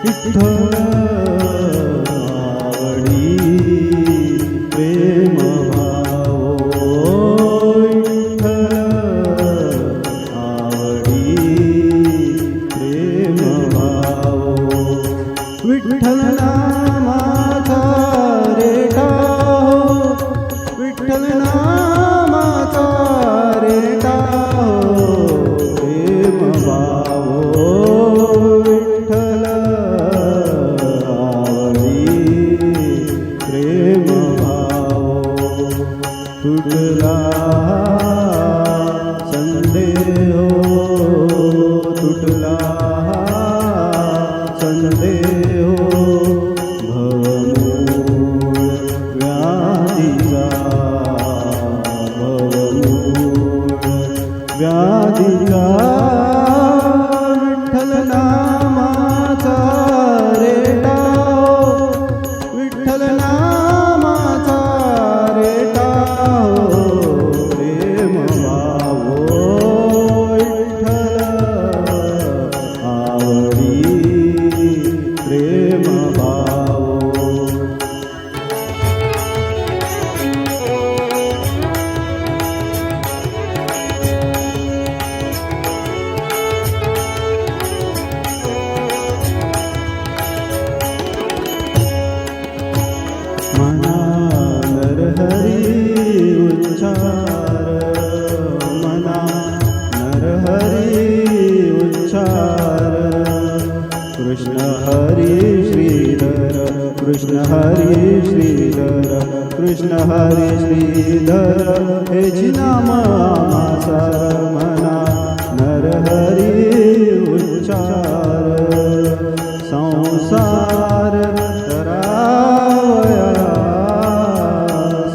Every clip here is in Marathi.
विठ्ठल आवडी प्रेम भाव विठ्ठल आवडी प्रेम भाव विठ्ठल नामाचा रेटा विठ्ठल नामाचा रेटा प्रेम भाव विठ्ठल आवडी प्रेम भाव तुटला संदेह तुटला संदेह भवमूळ व्याधीचा भवमूळ व्याधीचा विठ्ठल नामाचा रेटा विठ्ठल नामाचा रेटा प्रेम भाव विठ्ठल आवडी प्रेम भाव मना नरहरी उच्चार मना नरहरी उच्चार कृष्ण हरी श्रीधर कृष्ण हरी श्रीधर कृष्ण हरी श्रीधर हे नाम आमासार मना नरहरी उच्चार संसार तरावया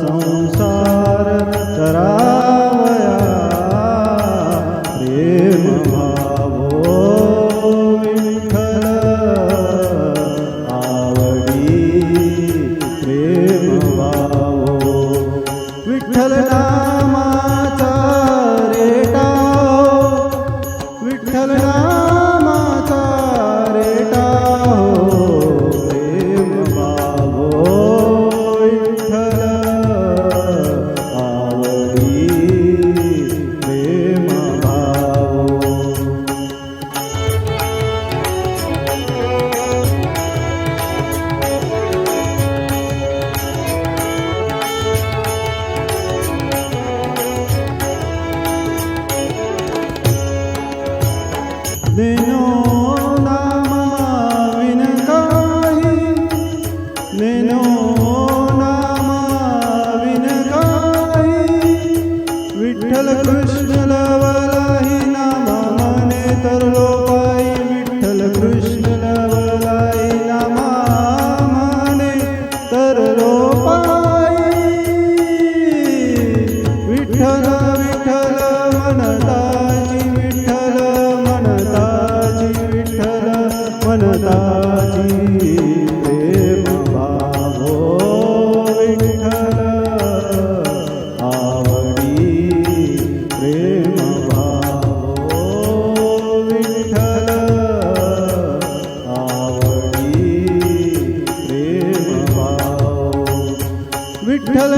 संसार तरावया प्रेम भाव विठ्ठल आवडी प्रेम भाव विठ्ठल नामाचा रेटा विठ्ठल नामाचा रेटा प्रेम भाव विठ्ठल आवडी प्रेम भाव नेनो नामा विन काही नेनो नामा विन काही विठ्ठल कृष्ण लवलाही नामा मने तरलो पायी विठ्ठल कृष्ण लवलाही नामा मने तरलो पायी विठ्ठल विठ्ठल मनताची विठ्ठल मनताची विठ्ठल मनताची प्रेम भाव विठ्ठल आवडी प्रेम भाव विठ्ठल आवडी प्रेम भाव विठ्ठल